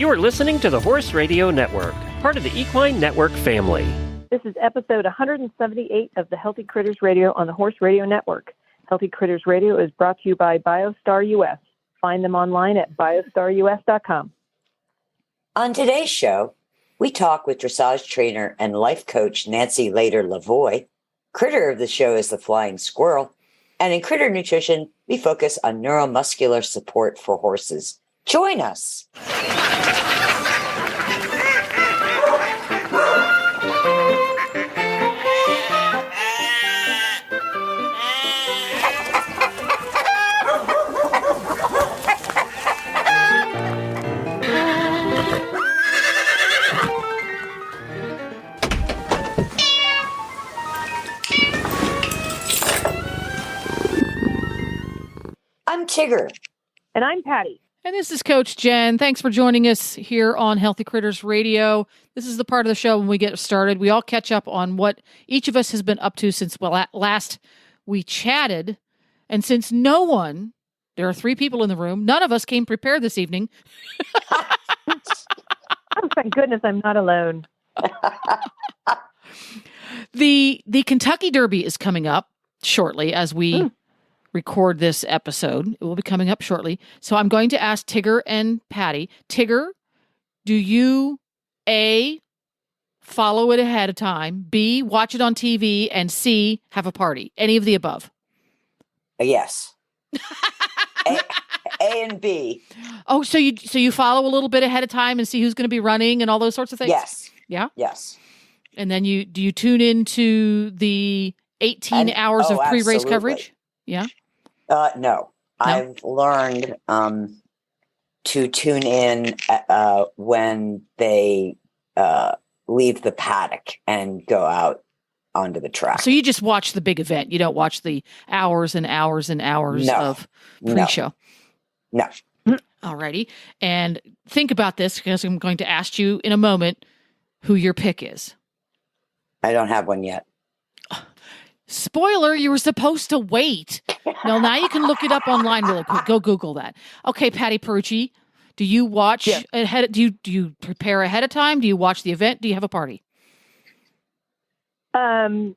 You are listening to the Horse Radio Network, part of the Equine Network family. This is episode 178 of the Healthy Critters Radio on the Horse Radio Network. Healthy Critters Radio is brought to you by BioStar US. Find them online at biostarus.com. On today's show, we talk with dressage trainer and life coach Nancy Later Lavoie. Critter of the show is the flying squirrel. And in critter nutrition, we focus on neuromuscular support for horses. Join us. I'm Tigger. And I'm Patty. And this is Coach Jen. Thanks for joining us here on Healthy Critters Radio. This is the part of the show when we get started. We all catch up on what each of us has been up to since last we chatted. And since there are 3 people in the room, none of us came prepared this evening. Oh, thank goodness I'm not alone. The Kentucky Derby is coming up shortly as we record this episode. It will be coming up shortly. So I'm going to ask Tigger and Patty. Tigger, do you A, follow it ahead of time, B, watch it on TV, and C, have a party? Any of the above? Yes. A and B. Oh, so you follow a little bit ahead of time and see who's going to be running and all those sorts of things? Yes. Yeah? Yes. And then do you tune into the 18 hours of pre-race absolutely. coverage? Yeah? No. I've learned to tune in when they leave the paddock and go out onto the track. So you just watch the big event. You don't watch the hours and hours and hours of pre-show. No. Alrighty. And think about this because I'm going to ask you in a moment who your pick is. I don't have one yet. Spoiler, you were supposed to wait. No, now you can look it up online really quick. Go Google that. Okay, Patty Perucci, do you watch ahead? Do you prepare ahead of time? Do you watch the event? Do you have a party? Well,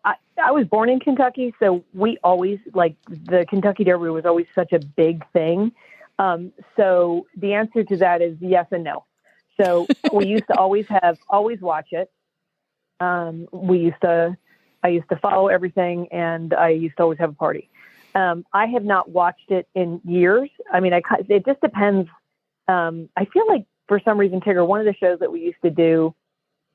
I was born in Kentucky, so we always, the Kentucky Derby was always such a big thing. So the answer to that is yes and no. So we used to always watch it. I used to follow everything, and I used to always have a party. I have not watched it in years. I mean, it just depends. I feel like for some reason, Tigger, one of the shows that we used to do,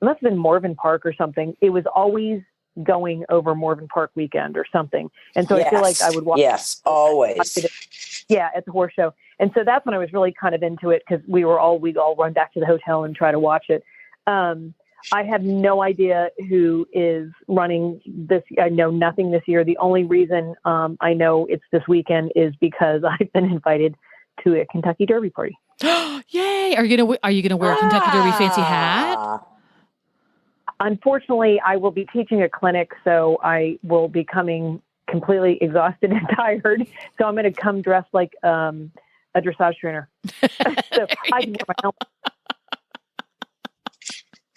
it must have been Morven Park or something. It was always going over Morven Park weekend or something. And so I feel like I would watch. Yes, always. At the horse show. And so that's when I was really kind of into it because we'd all run back to the hotel and try to watch it. I have no idea who is running this. I know nothing this year. The only reason I know it's this weekend is because I've been invited to a Kentucky Derby party. Yay! Are you gonna wear a Kentucky Derby fancy hat? Unfortunately, I will be teaching a clinic, so I will be coming completely exhausted and tired. So I'm going to come dressed like a dressage trainer. So I can wear my helmet.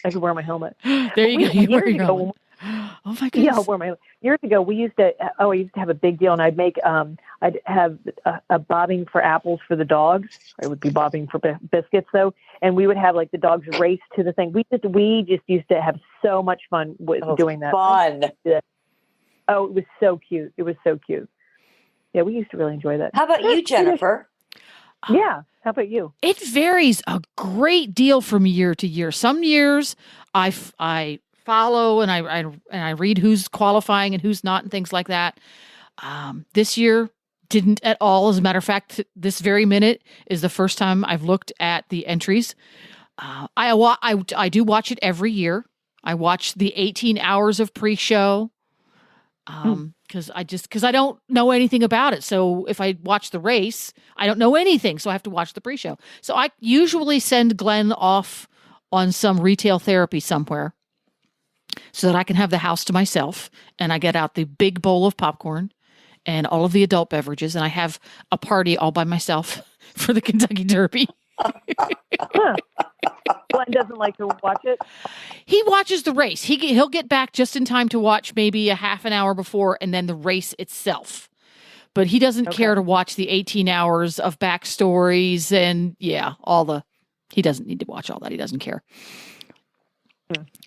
I could wear my helmet. There you go. You wear your helmet. Oh my goodness. Yeah, I'll wear my helmet. Years ago, I used to have a big deal, and I'd have a bobbing for apples for the dogs. I would be bobbing for biscuits, though, and we would have the dogs race to the thing. We just used to have so much fun with doing that. Fun. Oh, it was so cute. It was so cute. Yeah, we used to really enjoy that. How about you, Jennifer? Yeah. How about you? It varies a great deal from year to year. Some years I follow and I read who's qualifying and who's not and things like that. This year didn't at all. As a matter of fact, this very minute is the first time I've looked at the entries. I do watch it every year. I watch the 18 hours of pre-show because I don't know anything about it. So if I watch the race, I don't know anything. So I have to watch the pre-show. So I usually send Glenn off on some retail therapy somewhere so that I can have the house to myself, and I get out the big bowl of popcorn and all of the adult beverages, and I have a party all by myself for the Kentucky Derby. Huh. Glenn doesn't like to watch it. He watches the race. He'll get back just in time to watch maybe a half an hour before and then the race itself. But he doesn't care to watch the 18 hours of backstories and he doesn't need to watch all that. He doesn't care.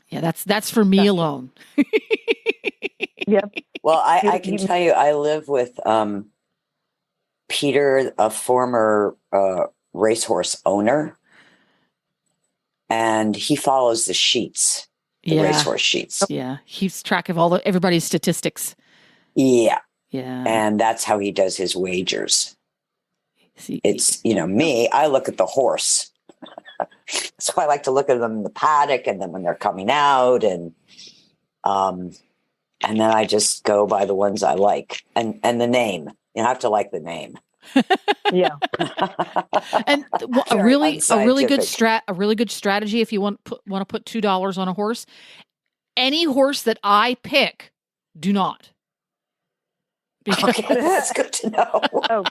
Yeah, that's for me alone. Yep. Well, I can tell you, I live with Peter, a former racehorse owner, and he follows the sheets, the racehorse sheets. Yeah, he keeps track of everybody's statistics. Yeah. Yeah. And that's how he does his wagers. It's, me, I look at the horse. So I like to look at them in the paddock and then when they're coming out and then I just go by the ones I like and the name. You have to like the name. Yeah. And a really good strategy if you want to put $2 on a horse. Any horse that I pick, do not. Okay, that's good to know. Oh.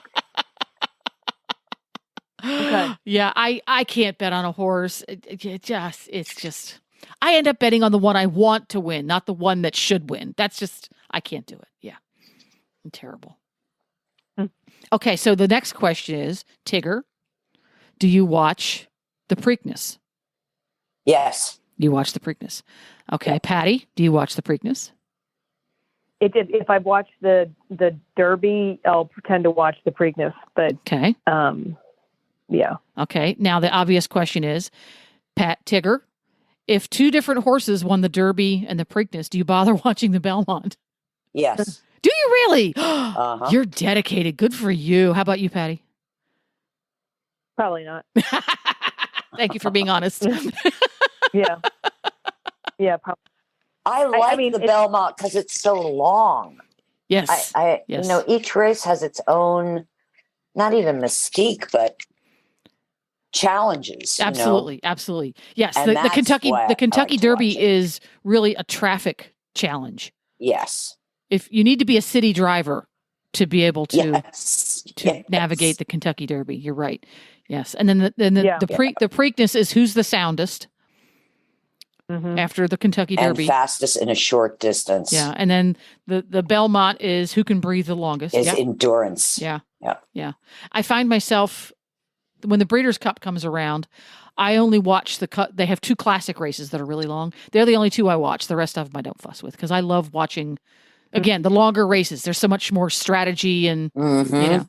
Okay. Yeah, I can't bet on a horse. It's just I end up betting on the one I want to win, not the one that should win. That's just I can't do it. Yeah. I'm terrible. Okay, so the next question is, Tigger, do you watch the Preakness? Yes. You watch the Preakness. Okay, Patty, do you watch the Preakness? If I watch the Derby, I'll pretend to watch the Preakness. But okay, yeah. Okay. Now the obvious question is, Tigger, if two different horses won the Derby and the Preakness, do you bother watching the Belmont? Yes. Do you really? Uh-huh. You're dedicated. Good for you. How about you, Patty? Probably not. Thank you for being honest. Yeah. Yeah. Probably. I like the Belmont because it's so long. Yes. Yes. Each race has its own, not even mystique, but challenges. Absolutely. Absolutely. Yes. The Kentucky Derby is really a traffic challenge. Yes. If you need to be a city driver to be able to yes. navigate the Kentucky Derby, you're right. Yes. And then the Preakness is who's the soundest. Mm-hmm. After the Kentucky Derby. And fastest in a short distance. Yeah. And then the Belmont is who can breathe the longest. Is endurance. Yeah. Yeah. Yeah. I find myself, when the Breeders' Cup comes around, I only watch they have two classic races that are really long. They're the only two I watch. The rest of them I don't fuss with because I love watching, again, the longer races. There's so much more strategy and,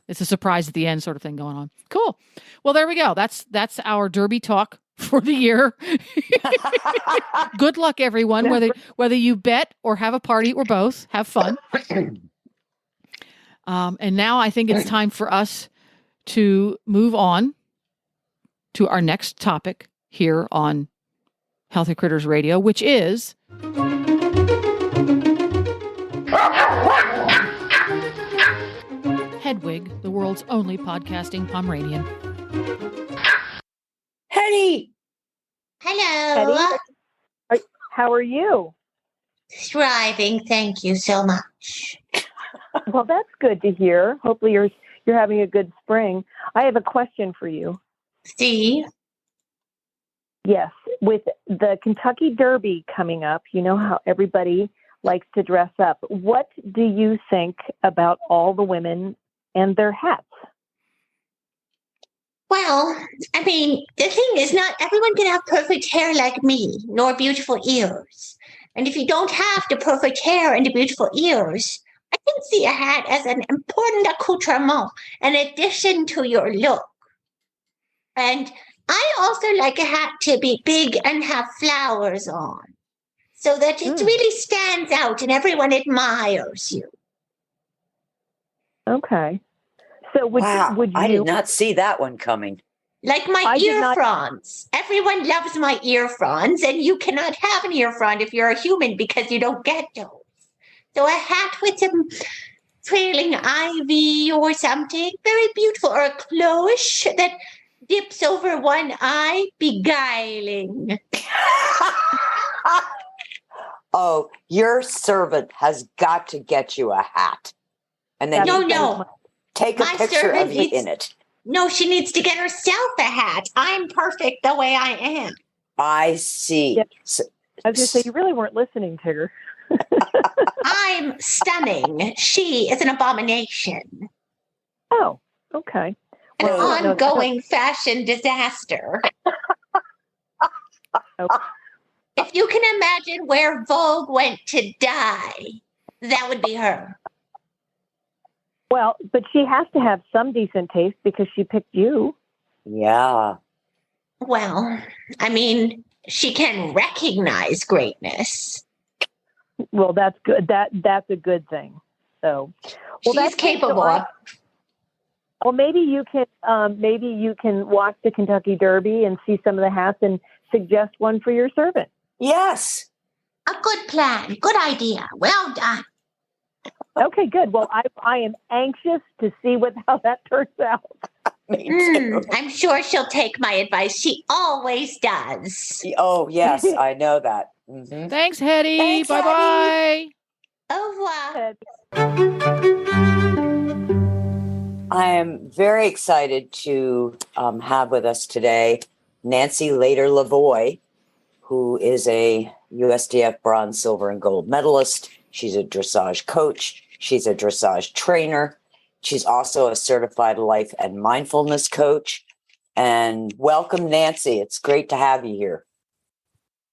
it's a surprise at the end sort of thing going on. Cool. Well, there we go. That's our Derby talk for the year. Good luck, everyone. Whether you bet or have a party or both, have fun. And now I think it's time for us to move on to our next topic here on Healthy Critters Radio, which is Hedwig, the world's only podcasting Pomeranian. Hetty! Hello. Hetty, how are you? Thriving, thank you so much. Well, that's good to hear. Hopefully you're having a good spring. I have a question for you. See? Yes. With the Kentucky Derby coming up, you know how everybody likes to dress up. What do you think about all the women and their hats? Well, the thing is, not everyone can have perfect hair like me, nor beautiful ears. And if you don't have the perfect hair and the beautiful ears, I can see a hat as an important accoutrement, an addition to your look. And I also like a hat to be big and have flowers on, so that it really stands out and everyone admires you. Okay. So would you? I did not see that one coming. Like my ear fronds. Everyone loves my ear fronds, and you cannot have an ear frond if you're a human because you don't get those. So a hat with some trailing ivy or something, very beautiful, or a cloche that dips over one eye, beguiling. Oh, your servant has got to get you a hat. And then no. take a picture of you in it. No, she needs to get herself a hat. I'm perfect the way I am. I see. Yeah. So, I was going to say, you really weren't listening, Tigger. I'm stunning. She is an abomination. Oh, okay. An Well, I don't know. ongoing fashion disaster. Okay. If you can imagine where Vogue went to die, that would be her. Well, but she has to have some decent taste because she picked you. yeah. Well, I mean, she can recognize greatness. Well, that's good. That's a good thing. So, well, She's that's capable. Well, maybe you can watch the Kentucky Derby and see some of the hats and suggest one for your servant. Yes. A good plan. Good idea. Well done. Okay, good. Well, I am anxious to see how that turns out. Me too. I'm sure she'll take my advice. She always does. Oh, yes, I know that. Mhm. Thanks, Hetty. Thanks, Bye-bye. Au revoir. I am very excited to have with us today Nancy Later Lavoie, who is a USDF bronze, silver, and gold medalist. She's a dressage coach. She's a dressage trainer. She's also a certified life and mindfulness coach. And welcome, Nancy. It's great to have you here.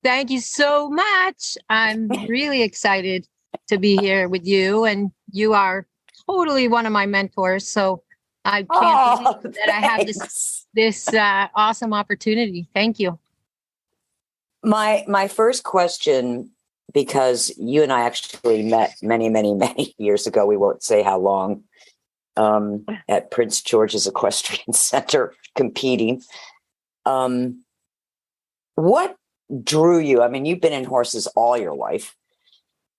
Thank you so much. I'm really excited to be here with you, and you are totally one of my mentors. So I can't believe that I have this awesome opportunity. Thank you. My first question, because you and I actually met many, many, many years ago. We won't say how long, at Prince George's Equestrian Center competing. What drew you? I mean, you've been in horses all your life.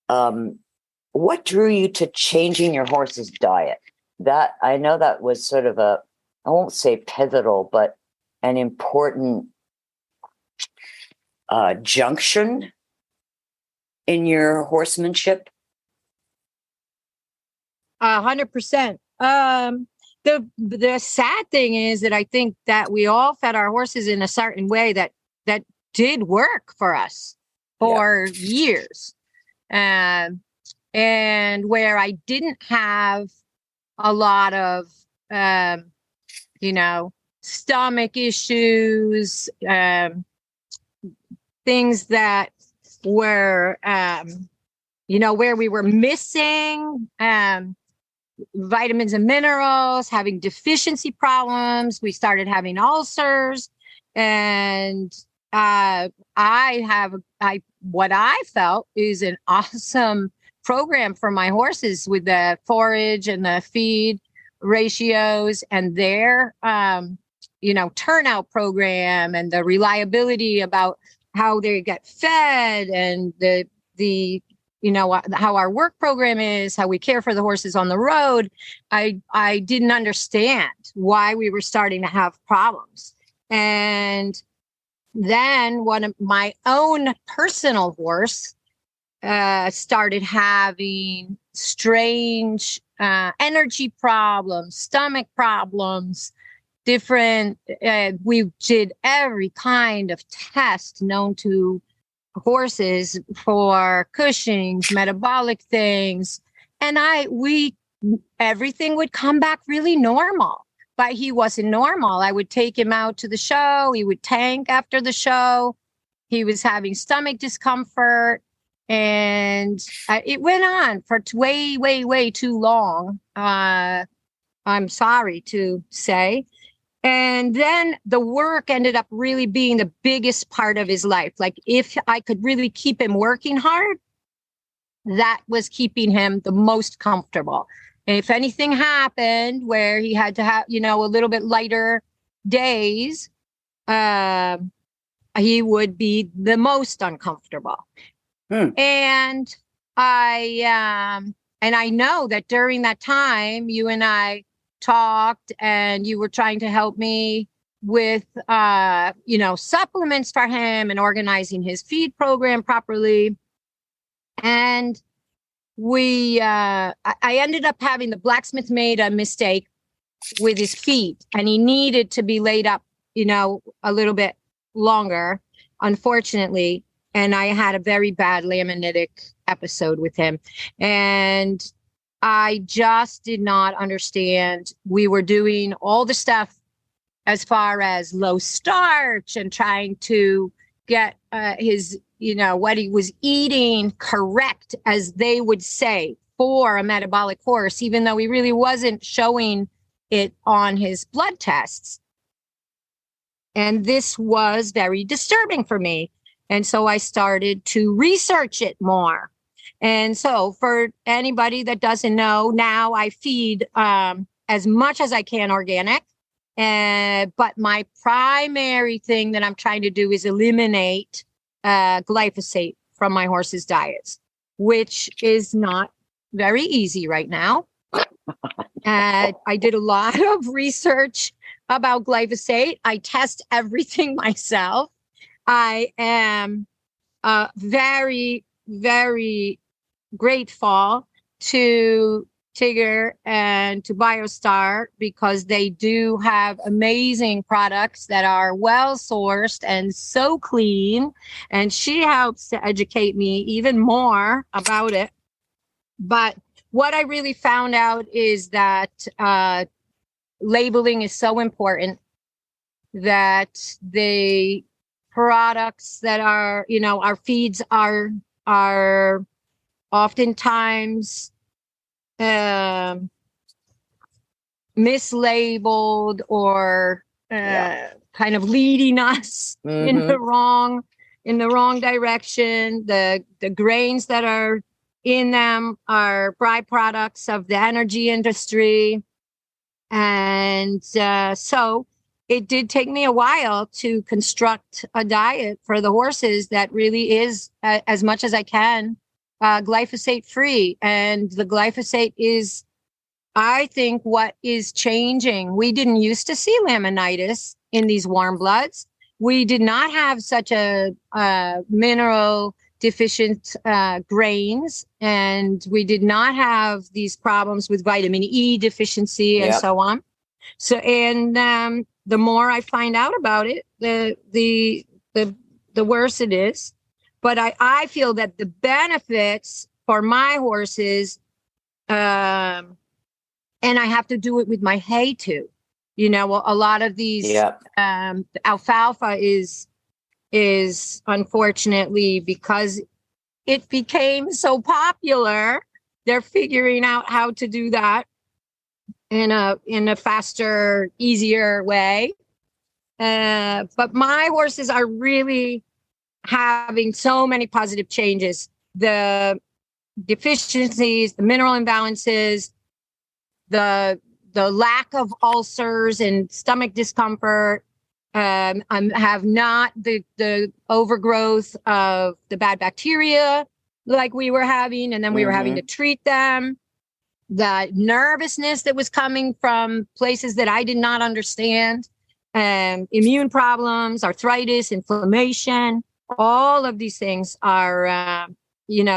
What drew you to changing your horse's diet? That I know that was sort of I won't say pivotal, but an important junction in your horsemanship. 100%. The sad thing is that I think that we all fed our horses in a certain way that did work for us for years. And where I didn't have a lot of, stomach issues, things that were, where we were missing vitamins and minerals, having deficiency problems. We started having ulcers, and what I felt is an awesome program for my horses with the forage and the feed ratios and their turnout program and the reliability about how they get fed and the how our work program is, how we care for the horses on the road. I didn't understand why we were starting to have problems. And then one of my own personal horse started having strange energy problems, stomach problems, different. We did every kind of test known to horses for Cushing's, metabolic things, and everything would come back really normal. But he wasn't normal. I would take him out to the show. He would tank after the show. He was having stomach discomfort. And it went on for way, way, way too long. I'm sorry to say. And then the work ended up really being the biggest part of his life. Like if I could really keep him working hard, that was keeping him the most comfortable. And if anything happened where he had to have, a little bit lighter days, he would be the most uncomfortable. And I know that during that time, you and I talked and you were trying to help me with, supplements for him and organizing his feed program properly. And I ended up having the blacksmith made a mistake with his feet, and he needed to be laid up, a little bit longer, unfortunately. And I had a very bad laminitic episode with him. And I just did not understand. We were doing all the stuff as far as low starch and trying to get his, what he was eating correct, as they would say, for a metabolic horse, even though he really wasn't showing it on his blood tests. And this was very disturbing for me. And so I started to research it more. And so for anybody that doesn't know, now I feed as much as I can organic. But my primary thing that I'm trying to do is eliminate glyphosate from my horses' diets, which is not very easy right now. I did a lot of research about glyphosate. I test everything myself. I am very, very grateful to Tigger and to BioStar, because they do have amazing products that are well sourced and so clean. And she helps to educate me even more about it. But what I really found out is that labeling is so important, that the products that are, our feeds are oftentimes mislabeled or kind of leading us in the wrong direction. The grains that are in them are byproducts of the energy industry. And so it did take me a while to construct a diet for the horses that really is, as much as I can, glyphosate free. And the glyphosate is, I think, what is changing. We didn't used to see laminitis in these warm bloods. We did not have such a mineral deficient grains, and we did not have these problems with vitamin E deficiency and so on. So, and the more I find out about it, the worse it is. But I feel that the benefits for my horses, and I have to do it with my hay too. A lot of these alfalfa is unfortunately, because it became so popular, they're figuring out how to do that in a faster, easier way. But my horses are really having so many positive changes. The deficiencies, the mineral imbalances, the lack of ulcers and stomach discomfort, have not the overgrowth of the bad bacteria like we were having, and then we were having to treat them. The nervousness that was coming from places that I did not understand, immune problems, arthritis, inflammation, all of these things are,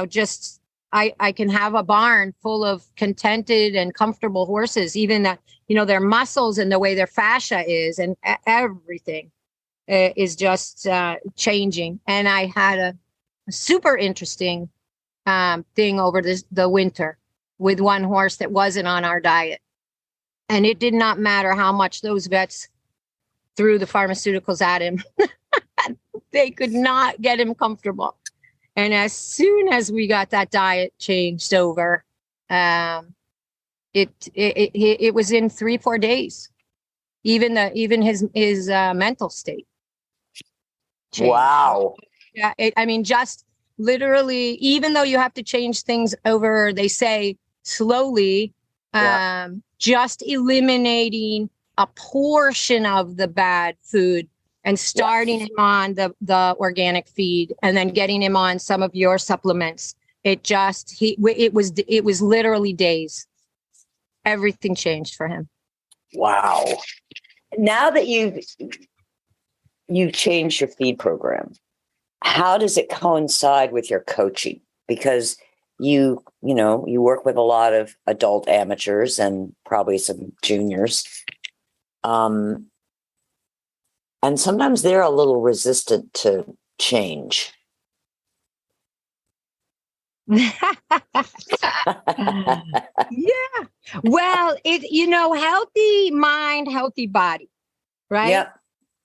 just, I can have a barn full of contented and comfortable horses, even that, their muscles and the way their fascia is and everything is just changing. And I had a super interesting thing over the winter with one horse that wasn't on our diet. And it did not matter how much those vets threw the pharmaceuticals at him. They could not get him comfortable. And as soon as we got that diet changed over, it was in 3-4 days. Even his mental state changed. Wow. Yeah. Just literally, even though you have to change things over, they say slowly, just eliminating a portion of the bad food and starting him on the organic feed, and then getting him on some of your supplements. It was literally days. Everything changed for him. Wow. Now that you've changed your feed program, how does it coincide with your coaching? Because you work with a lot of adult amateurs and probably some juniors. And sometimes they're a little resistant to change. Yeah. Well, healthy mind, healthy body, right? Yep.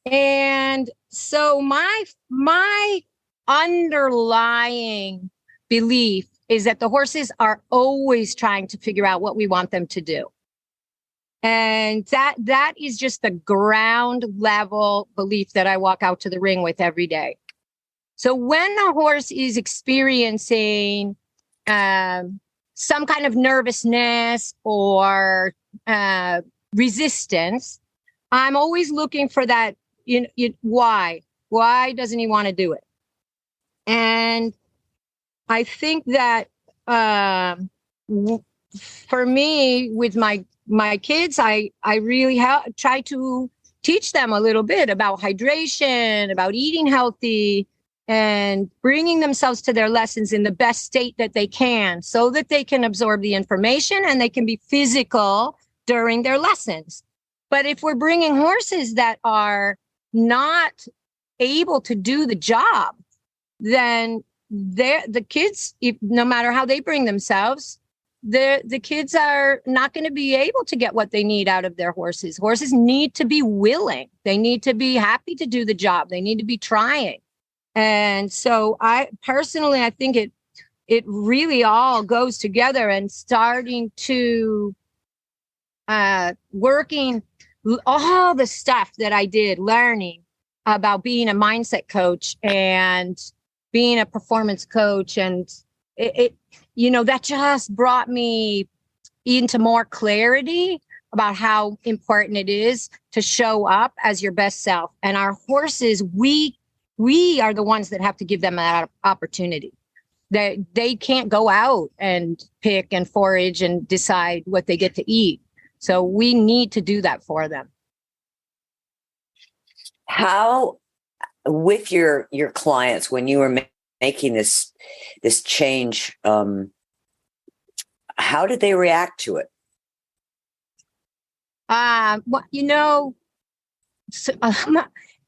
And so my underlying belief is that the horses are always trying to figure out what we want them to do. And that is just the ground level belief that I walk out to the ring with every day. So when a horse is experiencing some kind of nervousness or resistance, I'm always looking for that. Why? Why doesn't he want to do it? And I think that for me, with my kids, I really try to teach them a little bit about hydration, about eating healthy, and bringing themselves to their lessons in the best state that they can, so that they can absorb the information and they can be physical during their lessons. But if we're bringing horses that are not able to do the job, then the kids, no matter how they bring themselves, the kids are not going to be able to get what they need out of their horses. Horses need to be willing. They need to be happy to do the job. They need to be trying. And so I think it really all goes together, and starting to working all the stuff that I did, learning about being a mindset coach and being a performance coach. And it that just brought me into more clarity about how important it is to show up as your best self. And our horses, we are the ones that have to give them that opportunity. They can't go out and pick and forage and decide what they get to eat. So we need to do that for them. How, with your clients, when you were making this change, how did they react to it?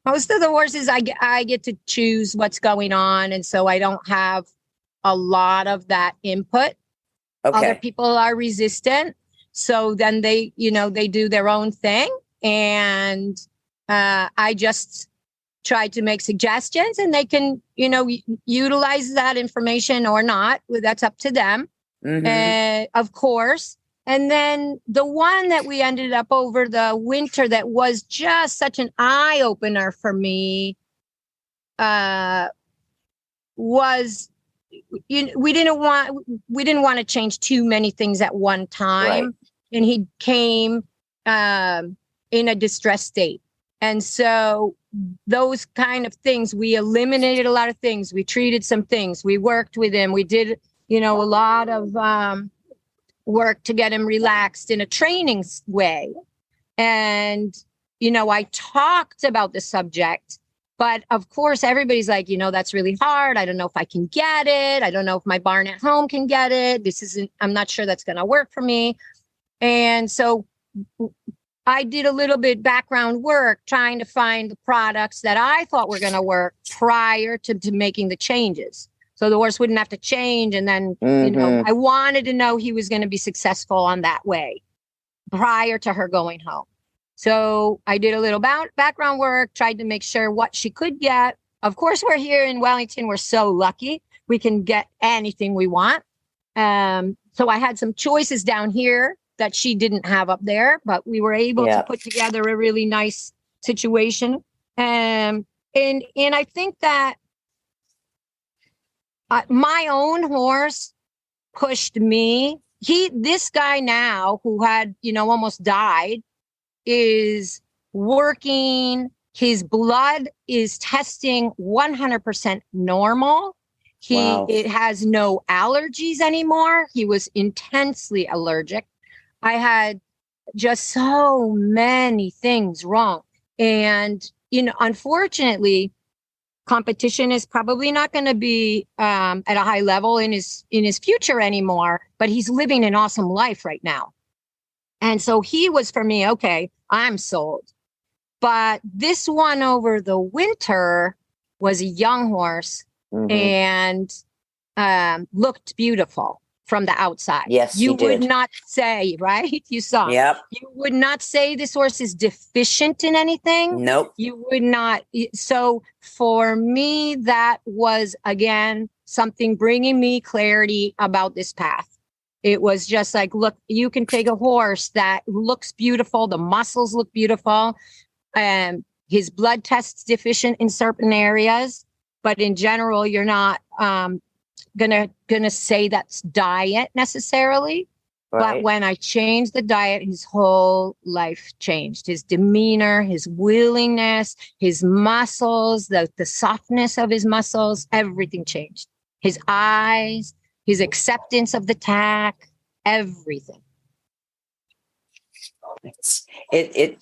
Most of the horses I get to choose what's going on, and so I don't have a lot of that input. Okay. Other people are resistant, so then they do their own thing, and I just try to make suggestions, and they can utilize that information or not. That's up to them, of course. And then the one that we ended up over the winter that was just such an eye opener for me was we didn't want to change too many things at one time, right. And he came in a distressed state, and so those kind of things, we eliminated a lot of things. We treated some things. We worked with him. We did a lot of work to get him relaxed in a training way. And, I talked about the subject, but of course, everybody's like, that's really hard. I don't know if I can get it. I don't know if my barn at home can get it. I'm not sure that's going to work for me. And so I did a little bit background work trying to find the products that I thought were going to work prior to making the changes. So the horse wouldn't have to change. And then, I wanted to know he was going to be successful on that way prior to her going home. So I did a little background work, tried to make sure what she could get. Of course, we're here in Wellington. We're so lucky. We can get anything we want. So I had some choices down here that she didn't have up there, but we were able to put together a really nice situation. And I think that my own horse pushed me. This guy now who had, almost died is working. His blood is testing 100% normal. It has no allergies anymore. He was intensely allergic. I had just so many things wrong. And, unfortunately, competition is probably not going to be at a high level in his future anymore, but he's living an awesome life right now. And so he was, for me, okay, I'm sold. But this one over the winter was a young horse and looked beautiful from the outside. Yes, you he would did. not say, right? You saw. Yep. You would not say this horse is deficient in anything. Nope. You would not. So for me, that was, again, something bringing me clarity about this path. It was just like, look, you can take a horse that looks beautiful. The muscles look beautiful. His blood test's deficient in certain areas, but in general, you're not gonna say that's diet necessarily. Right. But when I changed the diet, his whole life changed. His demeanor, his willingness, his muscles, the softness of his muscles, everything changed. His eyes, his acceptance of the tack, everything.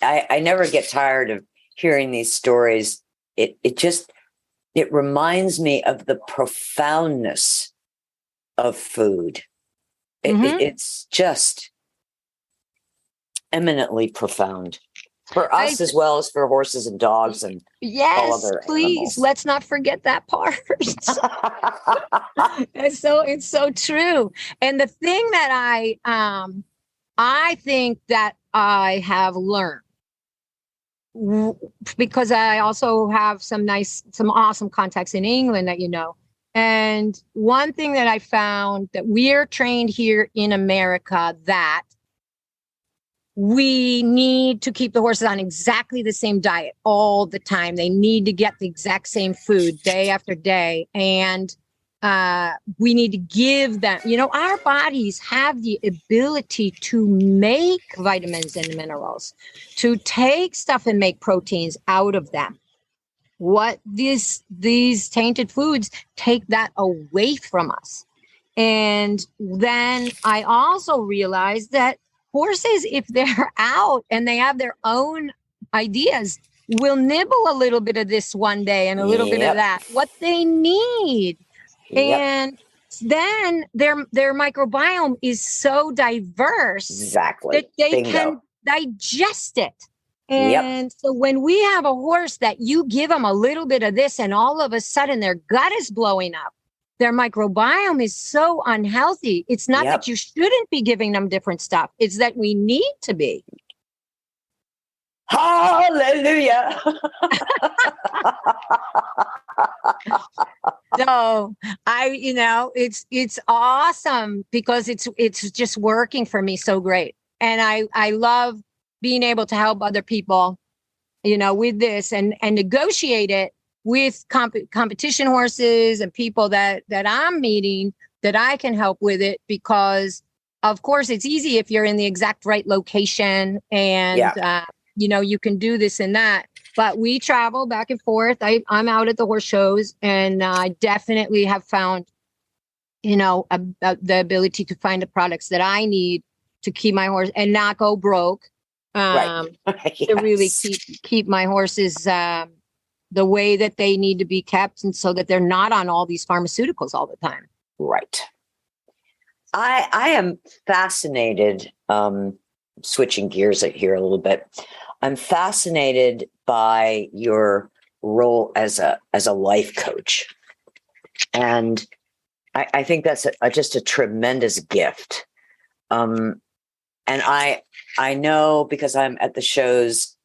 I never get tired of hearing these stories. It reminds me of the profoundness of food. It's just eminently profound for us as well as for horses and dogs and all other please animals. Let's not forget that part. It's so true. And the thing that I think that I have learned, because I also have some awesome contacts in England that, and one thing that I found that we're trained here in America, that we need to keep the horses on exactly the same diet all the time. They need to get the exact same food day after day. And we need to give them, our bodies have the ability to make vitamins and minerals, to take stuff and make proteins out of them. What these tainted foods take that away from us. And then I also realized that horses, if they're out and they have their own ideas, will nibble a little bit of this one day and a little bit of that, what they need. And then their microbiome is so diverse that they can digest it. And so when we have a horse that you give them a little bit of this and all of a sudden their gut is blowing up, their microbiome is so unhealthy. It's not that you shouldn't be giving them different stuff. It's that we need to be. Hallelujah. So it's awesome because it's just working for me so great. And I love being able to help other people, with this and negotiate it with competition horses and people that I'm meeting, that I can help with it, because of course it's easy if you're in the exact right location and, you can do this and that, but we travel back and forth. I'm out at the horse shows, and I definitely have found, the ability to find the products that I need to keep my horse and not go broke. To really keep my horses the way that they need to be kept, and so that they're not on all these pharmaceuticals all the time. Right. I am fascinated, switching gears here a little bit. I'm fascinated by your role as a life coach. And I think that's just a tremendous gift. And I know, because I'm at the shows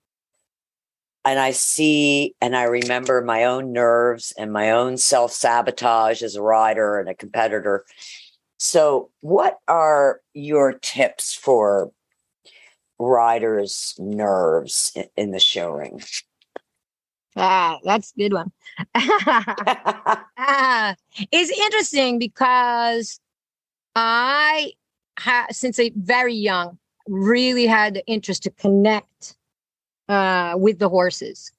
and I see and I remember my own nerves and my own self-sabotage as a rider and a competitor. So what are your tips for riders' nerves in the show ring? That's a good one. It's interesting because I since a very young, really had the interest to connect with the horses.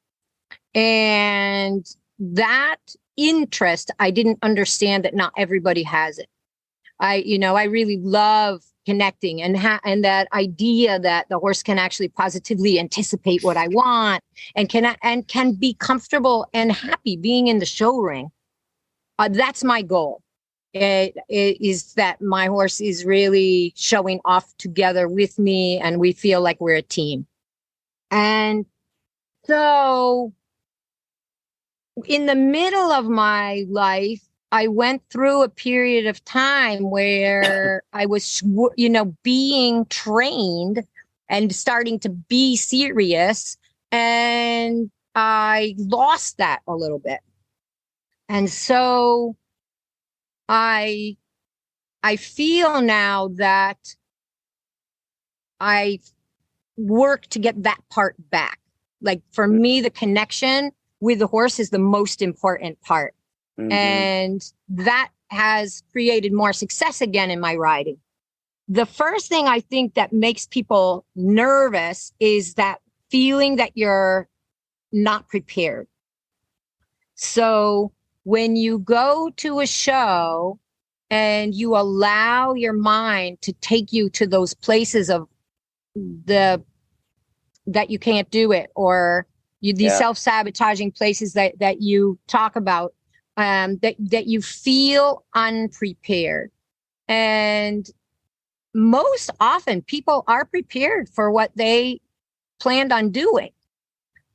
And that interest, I didn't understand that not everybody has it. I really love connecting and that idea that the horse can actually positively anticipate what I want and can be comfortable and happy being in the show ring. That's my goal. It is that my horse is really showing off together with me and we feel like we're a team. And so in the middle of my life, I went through a period of time where I was, being trained and starting to be serious. And I lost that a little bit. And so I feel now that I work to get that part back. Like for me, the connection with the horse is the most important part. Mm-hmm. And that has created more success again in my riding. The first thing I think that makes people nervous is that feeling that you're not prepared. So when you go to a show and you allow your mind to take you to those places of that you can't do it, or these self-sabotaging places that you talk about, that you feel unprepared. And most often people are prepared for what they planned on doing.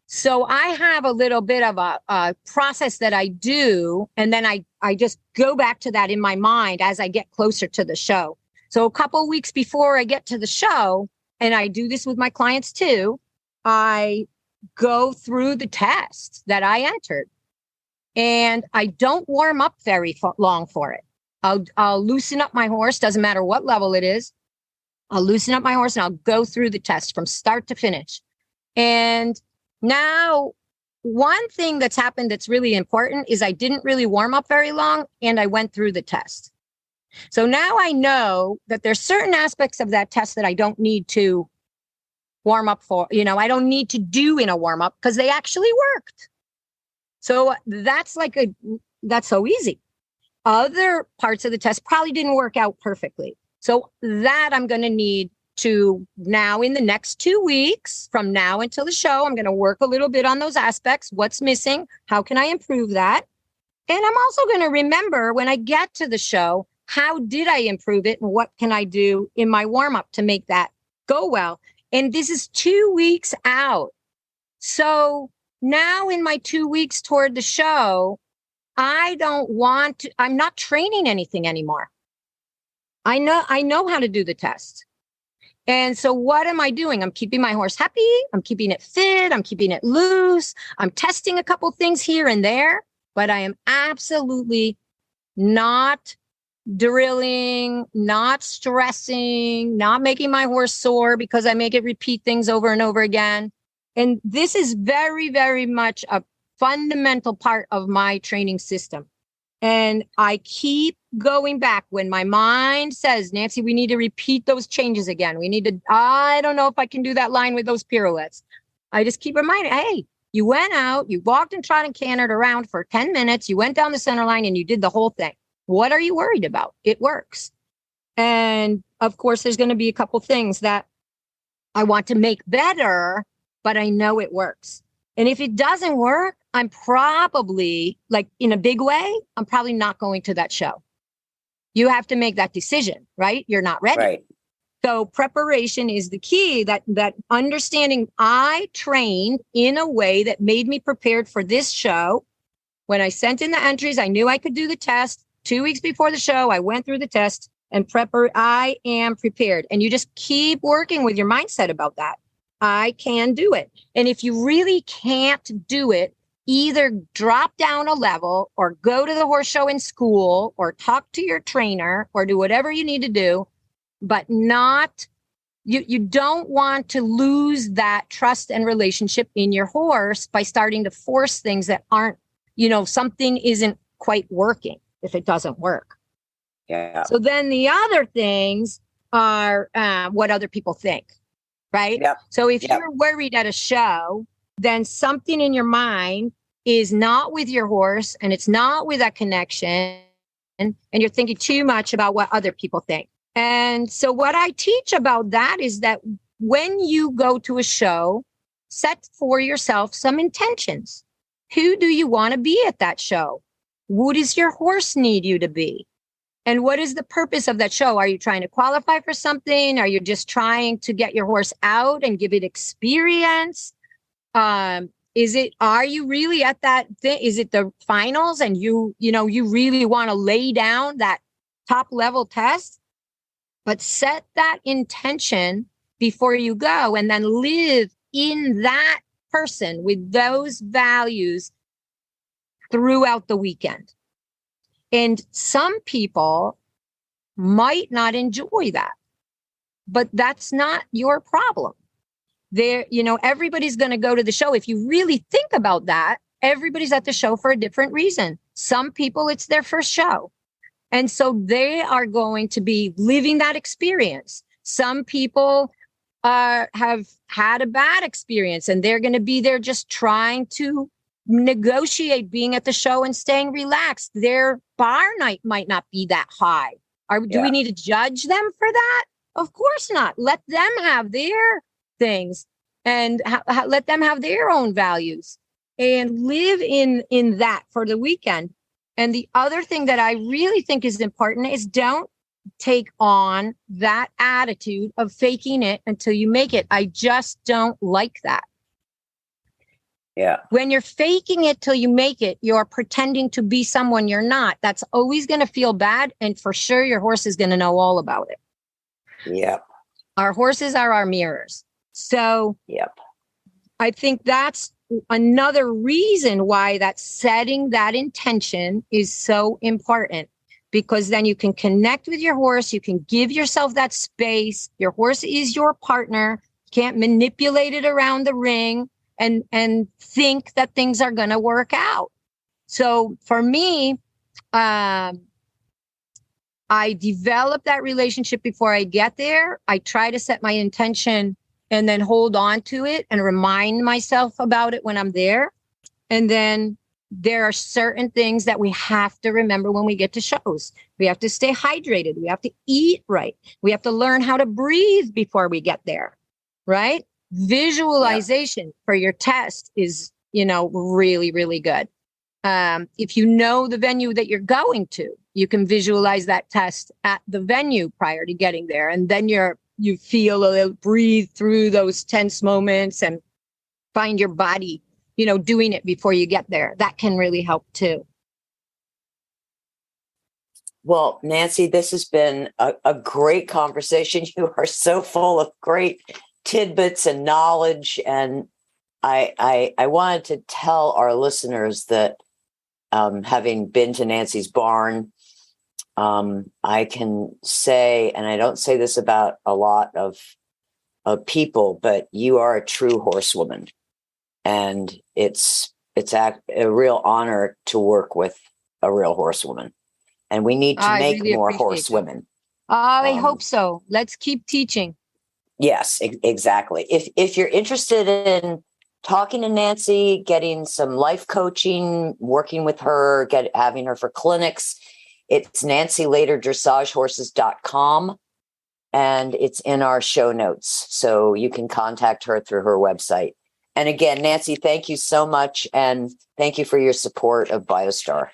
So I have a little bit of a process that I do, and then I just go back to that in my mind as I get closer to the show. So a couple of weeks before I get to the show, and I do this with my clients too, I go through the test that I entered. And I don't warm up very long for it. I'll loosen up my horse, doesn't matter what level it is. I'll loosen up my horse and I'll go through the test from start to finish. And now, one thing that's happened that's really important is I didn't really warm up very long and I went through the test. So now I know that there's certain aspects of that test that I don't need to warm up for. I don't need to do in a warm up because they actually worked. So that's so easy. Other parts of the test probably didn't work out perfectly. So that I'm going to need to now in the next 2 weeks from now until the show, I'm going to work a little bit on those aspects. What's missing? How can I improve that? And I'm also going to remember when I get to the show, how did I improve it? And what can I do in my warm up to make that go well? And this is 2 weeks out. So now in my 2 weeks toward the show, I'm not training anything anymore. I know how to do the test. And so what am I doing? I'm keeping my horse happy. I'm keeping it fit. I'm keeping it loose. I'm testing a couple things here and there, but I am absolutely not drilling, not stressing, not making my horse sore because I make it repeat things over and over again. And this is very, very much a fundamental part of my training system. And I keep going back when my mind says, Nancy, we need to repeat those changes again. I don't know if I can do that line with those pirouettes. I just keep reminding, hey, you went out, you walked and trotted and cantered around for 10 minutes. You went down the center line and you did the whole thing. What are you worried about? It works. And of course, there's going to be a couple things that I want to make better, but I know it works. And if it doesn't work, I'm probably, like in a big way, I'm probably not going to that show. You have to make that decision, right? You're not ready. Right. So preparation is the key, that understanding I trained in a way that made me prepared for this show. When I sent in the entries, I knew I could do the test. 2 weeks before the show, I went through the test and I am prepared. And you just keep working with your mindset about that. I can do it. And if you really can't do it, either drop down a level or go to the horse show in school or talk to your trainer or do whatever you need to do, but you don't want to lose that trust and relationship in your horse by starting to force things that aren't, something isn't quite working if it doesn't work. Yeah. So then the other things are what other people think. Right? Yep. So if you're worried at a show, then something in your mind is not with your horse and it's not with that connection. And you're thinking too much about what other people think. And so what I teach about that is that when you go to a show, set for yourself some intentions. Who do you want to be at that show? What does your horse need you to be? And what is the purpose of that show? Are you trying to qualify for something? Are you just trying to get your horse out and give it experience? Are you really at that thing? Is it the finals and you really want to lay down that top level test? But set that intention before you go and then live in that person with those values throughout the weekend. And some people might not enjoy that, but that's not your problem. Everybody's going to go to the show. If you really think about that, everybody's at the show for a different reason. Some people, it's their first show. And so they are going to be living that experience. Some people have had a bad experience and they're going to be there just trying to negotiate being at the show and staying relaxed. Their bar night might not be that high. Do we need to judge them for that? Of course not. Let them have their things and let them have their own values and live in that for the weekend. And the other thing that I really think is important is don't take on that attitude of faking it until you make it. I just don't like that. Yeah. When you're faking it till you make it, you're pretending to be someone you're not. That's always going to feel bad. And for sure, your horse is going to know all about it. Yep. Our horses are our mirrors. So yep. I think that's another reason why that setting that intention is so important, because then you can connect with your horse. You can give yourself that space. Your horse is your partner. You can't manipulate it around the ring and think that things are going to work out. So for me, I develop that relationship before I get there. I try to set my intention and then hold on to it and remind myself about it when I'm there. And then there are certain things that we have to remember when we get to shows. We have to stay hydrated. We have to eat right. We have to learn how to breathe before we get there, right? Visualization for your test is, really, really good. If you know the venue that you're going to, you can visualize that test at the venue prior to getting there. And then you feel a little, breathe through those tense moments and find your body, doing it before you get there. That can really help too. Well, Nancy, this has been a great conversation. You are so full of great tidbits and knowledge. And I wanted to tell our listeners that having been to Nancy's barn, I can say, and I don't say this about a lot of people, but you are a true horsewoman. And it's a real honor to work with a real horsewoman. And we need to make really more horsewomen. I hope so. Let's keep teaching. Yes, exactly. If you're interested in talking to Nancy, getting some life coaching, working with her, having her for clinics, it's NancyLaterDressageHorses.com, and it's in our show notes. So you can contact her through her website. And again, Nancy, thank you so much. And thank you for your support of BioStar.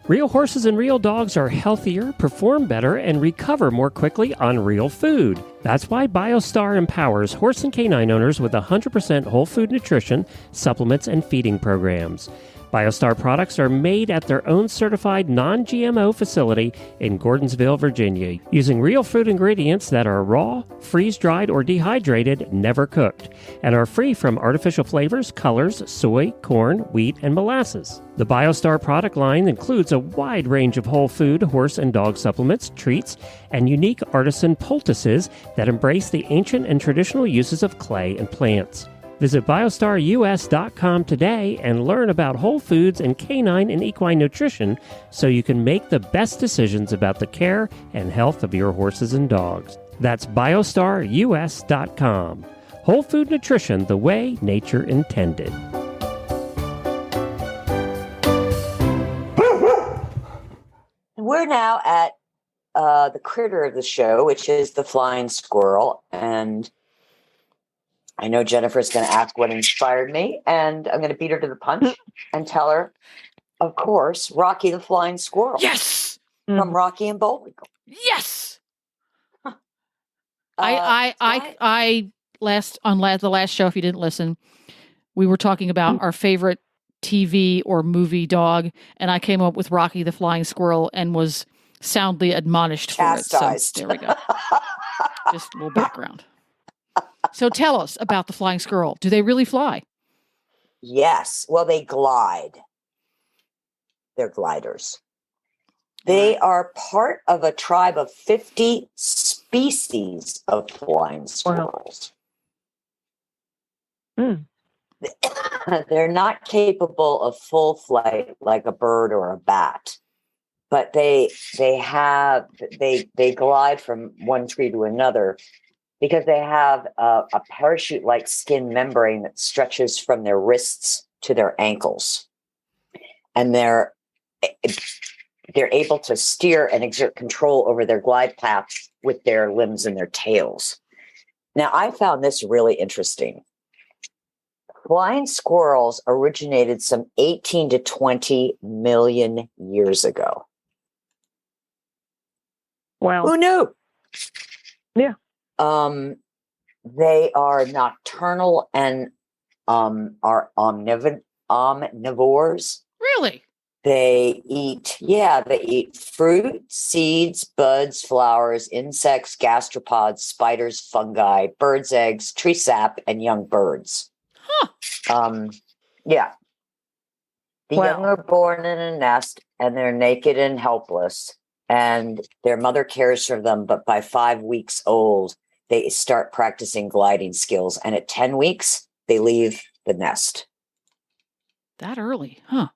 Real horses and real dogs are healthier, perform better, and recover more quickly on real food. That's why BioStar empowers horse and canine owners with 100% whole food nutrition, supplements, and feeding programs. BioStar products are made at their own certified non-GMO facility in Gordonsville, Virginia, using real food ingredients that are raw, freeze-dried, or dehydrated, never cooked, and are free from artificial flavors, colors, soy, corn, wheat, and molasses. The BioStar product line includes a wide range of whole food, horse and dog supplements, treats, and unique artisan poultices that embrace the ancient and traditional uses of clay and plants. Visit biostarus.com today and learn about whole foods and canine and equine nutrition so you can make the best decisions about the care and health of your horses and dogs. That's biostarus.com. Whole food nutrition the way nature intended. we're now at the critter of the show, which is the flying squirrel. And I know Jennifer's going to ask what inspired me, and I'm going to beat her to the punch and tell her, of course, Rocky the Flying Squirrel. Yes. From Rocky and Bullwinkle. Yes. Huh. I the last show, if you didn't listen, we were talking about our favorite TV or movie dog, and I came up with Rocky the Flying Squirrel and was soundly admonished Chastised. for it. So there we go. Just a little background. So tell us about the flying squirrel. Do they really fly? Yes. Well, they glide. They're gliders. They are part of a tribe of 50 species of flying squirrels. Wow. They're not capable of full flight like a bird or a bat, but they glide from one tree to another because they have a parachute-like skin membrane that stretches from their wrists to their ankles, and they're able to steer and exert control over their glide paths with their limbs and their tails. Now, I found this really interesting. Flying squirrels originated some 18 to 20 million years ago. Wow. Who knew? Yeah. They are nocturnal and are omnivores. Really? They eat fruit, seeds, buds, flowers, insects, gastropods, spiders, fungi, birds' eggs, tree sap, and young birds. Huh. Yeah. The young are born in a nest and they're naked and helpless, and their mother cares for them. But by 5 weeks old, they start practicing gliding skills. And at 10 weeks, they leave the nest. That early, huh?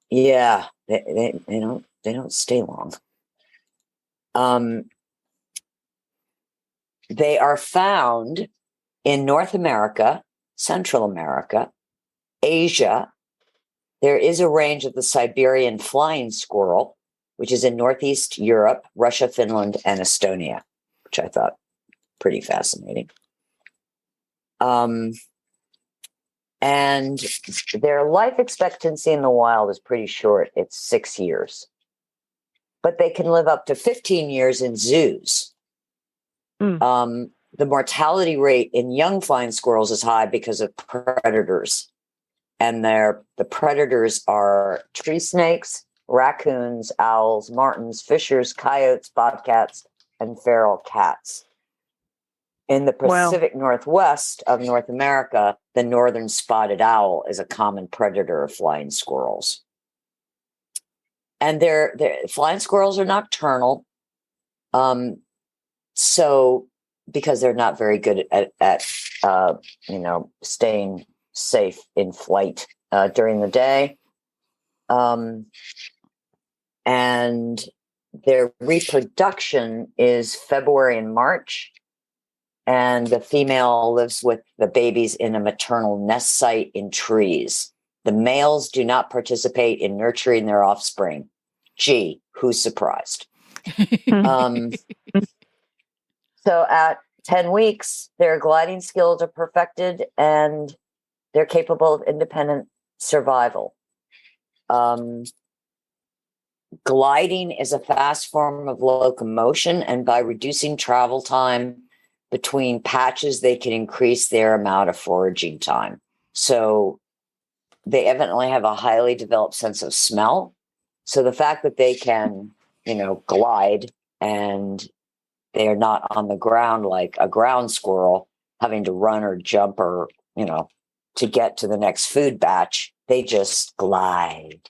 Yeah. They don't stay long. They are found in North America, Central America, Asia. There is a range of the Siberian flying squirrel, which is in Northeast Europe, Russia, Finland, and Estonia, which I thought pretty fascinating. And their life expectancy in the wild is pretty short. It's 6 years. But they can live up to 15 years in zoos. The mortality rate in young flying squirrels is high because of predators. And the predators are tree snakes, raccoons, owls, martins, fishers, coyotes, bobcats, and feral cats. In the Pacific Northwest of North America, the northern spotted owl is a common predator of flying squirrels. And their flying squirrels are nocturnal. So because they're not very good at staying safe in flight during the day. And their reproduction is February and March. And the female lives with the babies in a maternal nest site in trees. The males do not participate in nurturing their offspring. Gee, who's surprised? So at 10 weeks, their gliding skills are perfected and they're capable of independent survival. Gliding is a fast form of locomotion, and by reducing travel time between patches, they can increase their amount of foraging time. So they evidently have a highly developed sense of smell. So the fact that they can, glide and they are not on the ground like a ground squirrel having to run or jump or, to get to the next food batch, they just glide.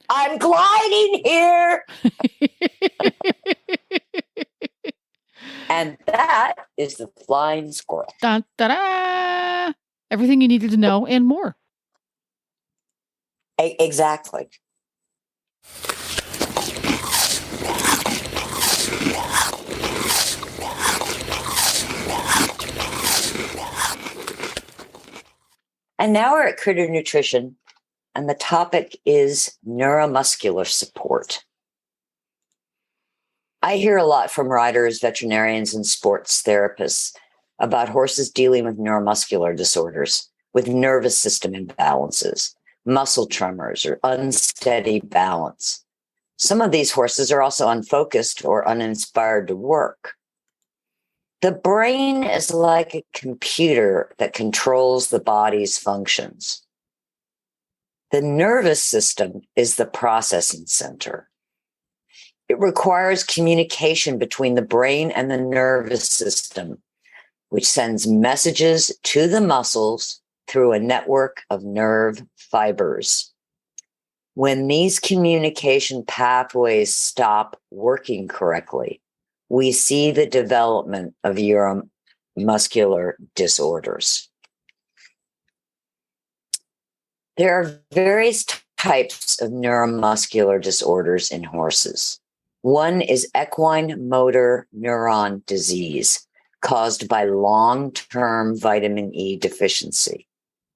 I'm gliding here. And that is the flying squirrel. Dun, da, da. Everything you needed to know and more. Exactly. And now we're at Critter Nutrition, and the topic is neuromuscular support. I hear a lot from riders, veterinarians, and sports therapists about horses dealing with neuromuscular disorders, with nervous system imbalances, muscle tremors, or unsteady balance. Some of these horses are also unfocused or uninspired to work. The brain is like a computer that controls the body's functions. The nervous system is the processing center. It requires communication between the brain and the nervous system, which sends messages to the muscles through a network of nerve fibers. When these communication pathways stop working correctly, we see the development of neuromuscular disorders. There are various types of neuromuscular disorders in horses. One is equine motor neuron disease, caused by long-term vitamin E deficiency.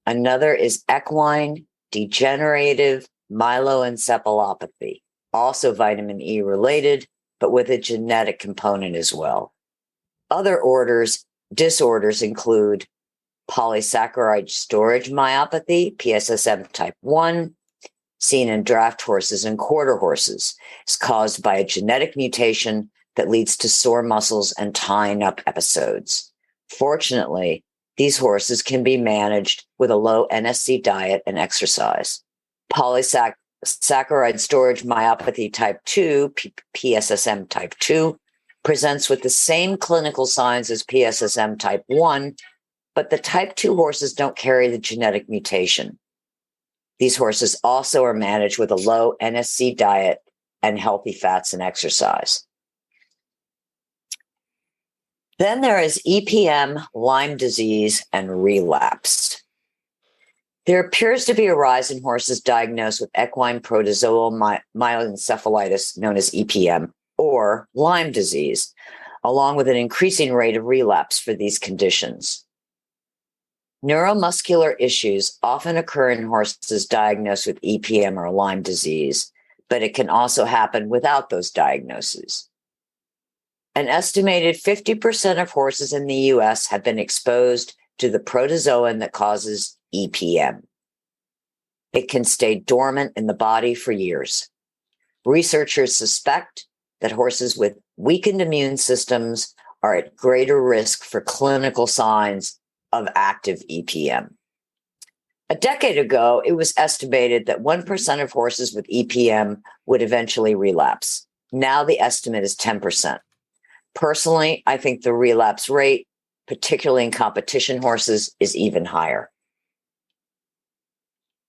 Another is equine degenerative myeloencephalopathy, also vitamin E related, but with a genetic component as well. Other disorders include polysaccharide storage myopathy, PSSM type 1, seen in draft horses and quarter horses. It's caused by a genetic mutation that leads to sore muscles and tying up episodes. Fortunately, these horses can be managed with a low NSC diet and exercise. Polysaccharide storage myopathy type 2, PSSM type 2, presents with the same clinical signs as PSSM type 1, but the type 2 horses don't carry the genetic mutation. These horses also are managed with a low NSC diet and healthy fats and exercise. Then there is EPM, Lyme disease, and relapse. There appears to be a rise in horses diagnosed with equine protozoal myeloencephalitis, known as EPM, or Lyme disease, along with an increasing rate of relapse for these conditions. Neuromuscular issues often occur in horses diagnosed with EPM or Lyme disease, but it can also happen without those diagnoses. An estimated 50% of horses in the U.S. have been exposed to the protozoan that causes EPM. It can stay dormant in the body for years. Researchers suspect that horses with weakened immune systems are at greater risk for clinical signs of active EPM. A decade ago, it was estimated that 1% of horses with EPM would eventually relapse. Now the estimate is 10%. Personally, I think the relapse rate, particularly in competition horses, is even higher.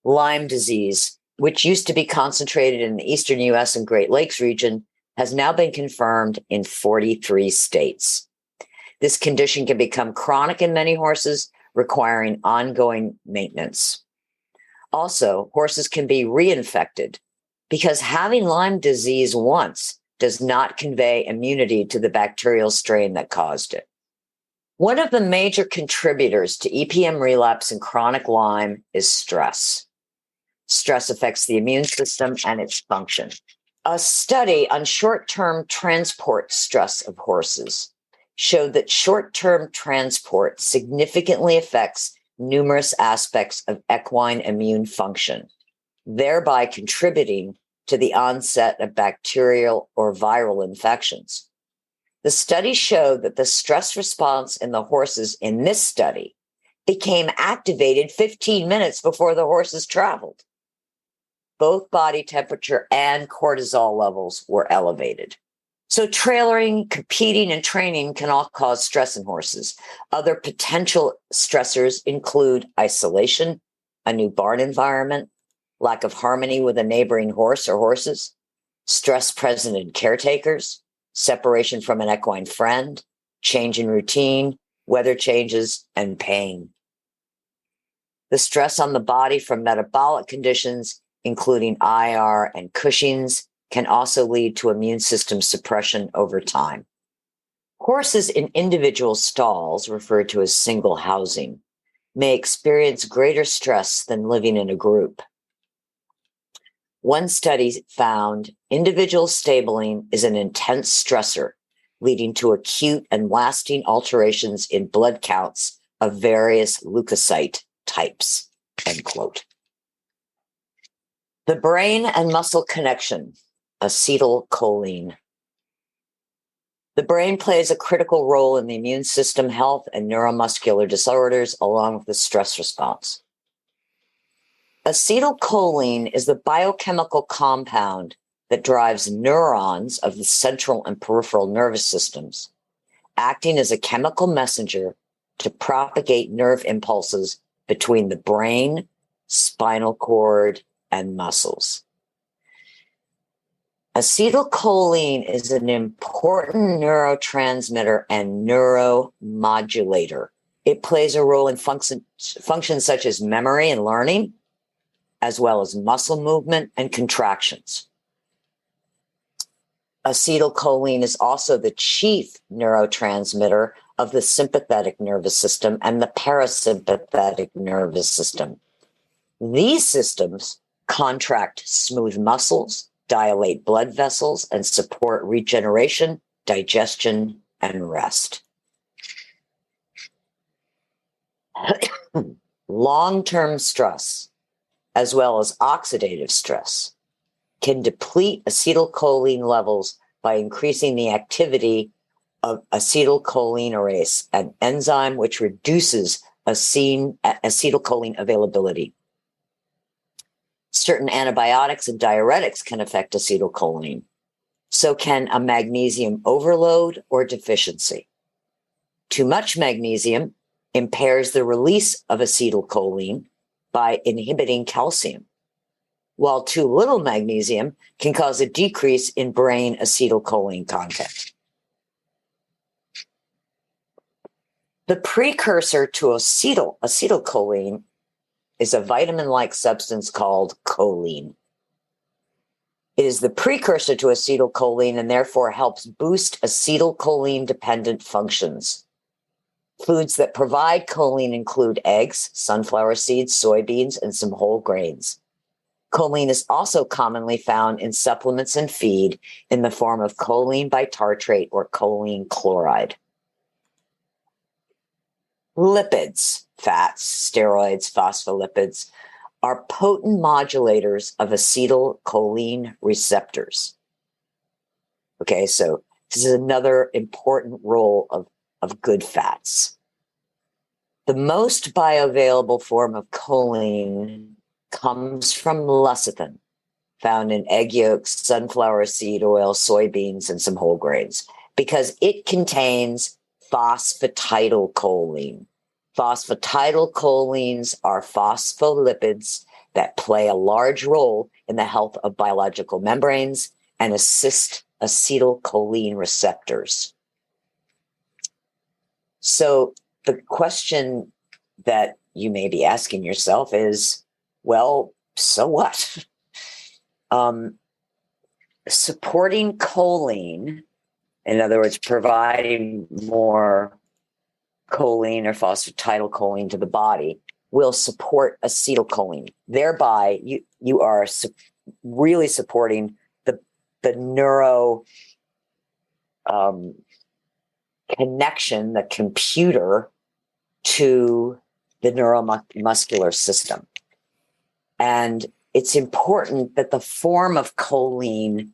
Lyme disease, which used to be concentrated in the eastern U.S. and Great Lakes region, has now been confirmed in 43 states. This condition can become chronic in many horses, requiring ongoing maintenance. Also, horses can be reinfected because having Lyme disease once does not convey immunity to the bacterial strain that caused it. One of the major contributors to EPM relapse and chronic Lyme is stress. Stress affects the immune system and its function. A study on short-term transport stress of horses showed that short-term transport significantly affects numerous aspects of equine immune function, thereby contributing to the onset of bacterial or viral infections. The study showed that the stress response in the horses in this study became activated 15 minutes before the horses traveled. Both body temperature and cortisol levels were elevated. So trailering, competing, and training can all cause stress in horses. Other potential stressors include isolation, a new barn environment, lack of harmony with a neighboring horse or horses, stress present in caretakers, separation from an equine friend, change in routine, weather changes, and pain. The stress on the body from metabolic conditions, including IR and Cushing's, can also lead to immune system suppression over time. Horses in individual stalls, referred to as single housing, may experience greater stress than living in a group. One study found individual stabling is an intense stressor, leading to acute and lasting alterations in blood counts of various leukocyte types, end quote. The brain and muscle connection, acetylcholine. The brain plays a critical role in the immune system health and neuromuscular disorders, along with the stress response. Acetylcholine is the biochemical compound that drives neurons of the central and peripheral nervous systems, acting as a chemical messenger to propagate nerve impulses between the brain, spinal cord, and muscles. Acetylcholine is an important neurotransmitter and neuromodulator. It plays a role in functions such as memory and learning, as well as muscle movement and contractions. Acetylcholine is also the chief neurotransmitter of the sympathetic nervous system and the parasympathetic nervous system. These systems contract smooth muscles, dilate blood vessels, and support regeneration, digestion, and rest. Long-term stress, as well as oxidative stress, can deplete acetylcholine levels by increasing the activity of acetylcholinesterase, an enzyme which reduces acetylcholine availability. Certain antibiotics and diuretics can affect acetylcholine. So can a magnesium overload or deficiency. Too much magnesium impairs the release of acetylcholine by inhibiting calcium, while too little magnesium can cause a decrease in brain acetylcholine content. The precursor to acetylcholine is a vitamin-like substance called choline. It is the precursor to acetylcholine and therefore helps boost acetylcholine-dependent functions. Foods that provide choline include eggs, sunflower seeds, soybeans, and some whole grains. Choline is also commonly found in supplements and feed in the form of choline bitartrate or choline chloride. Lipids, fats, steroids, phospholipids, are potent modulators of acetylcholine receptors. Okay, so this is another important role of good fats. The most bioavailable form of choline comes from lecithin, found in egg yolks, sunflower seed oil, soybeans, and some whole grains, because it contains phosphatidylcholine. Phosphatidylcholines are phospholipids that play a large role in the health of biological membranes and assist acetylcholine receptors. So the question that you may be asking yourself is, well, so what? Supporting choline, in other words, providing more choline or phosphatidylcholine to the body, will support acetylcholine. Thereby, you are really supporting the neuro connection, the computer to the neuromuscular system. And it's important that the form of choline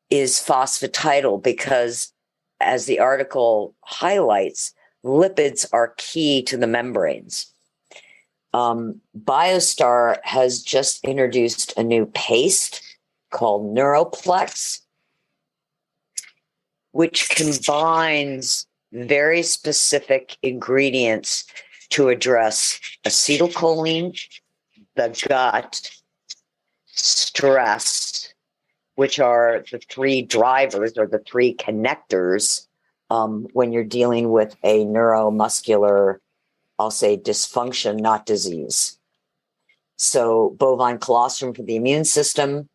is phosphatidyl because, as the article highlights, lipids are key to the membranes. BioStar has just introduced a new paste called Neuroplex, which combines very specific ingredients to address acetylcholine, the gut, stress, which are the three drivers or the three connectors when you're dealing with a neuromuscular, I'll say, dysfunction, not disease. So bovine colostrum for the immune system,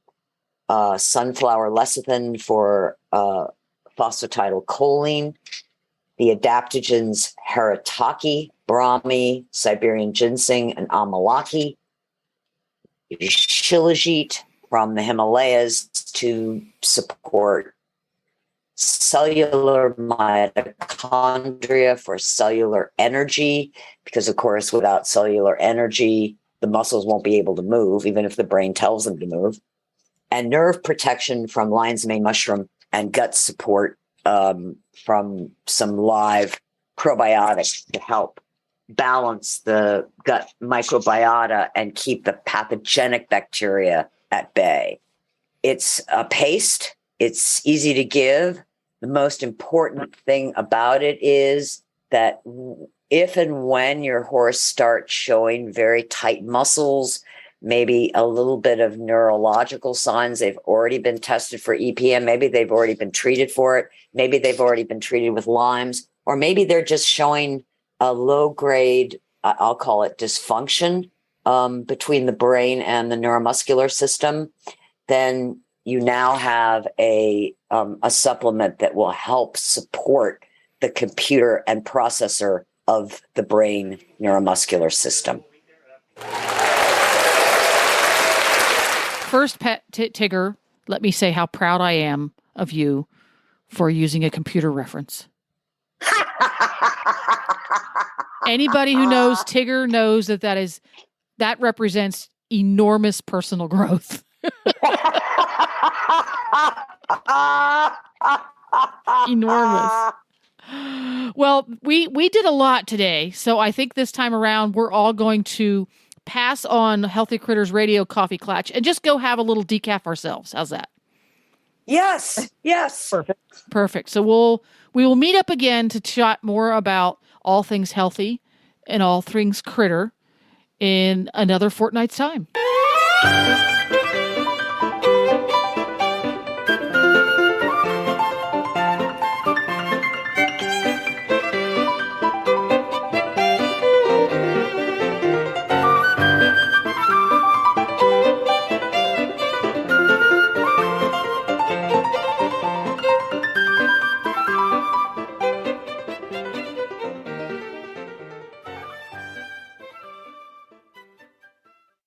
sunflower lecithin for phosphatidylcholine, the adaptogens haritaki, brahmi, Siberian ginseng, and amalaki, shilajit from the Himalayas to support cellular mitochondria for cellular energy, because of course, without cellular energy, the muscles won't be able to move, even if the brain tells them to move. And nerve protection from lion's mane mushroom, and gut support from some live probiotics to help balance the gut microbiota and keep the pathogenic bacteria at bay. It's a paste. It's easy to give. The most important thing about it is that if and when your horse starts showing very tight muscles, maybe a little bit of neurological signs, they've already been tested for EPM, maybe they've already been treated for it, maybe they've already been treated with Lyme's, or maybe they're just showing a low-grade, I'll call it dysfunction between the brain and the neuromuscular system, then you now have a supplement that will help support the computer and processor of the brain neuromuscular system. First, Pet Tigger, let me say how proud I am of you for using a computer reference. Anybody who knows Tigger knows that represents enormous personal growth. Enormous. Well, we did a lot today, so I think this time around we're all going to pass on Healthy Critters Radio Coffee Klatch and just go have a little decaf ourselves. How's that? Yes. Perfect. So we will meet up again to chat more about all things healthy and all things critter in another fortnight's time.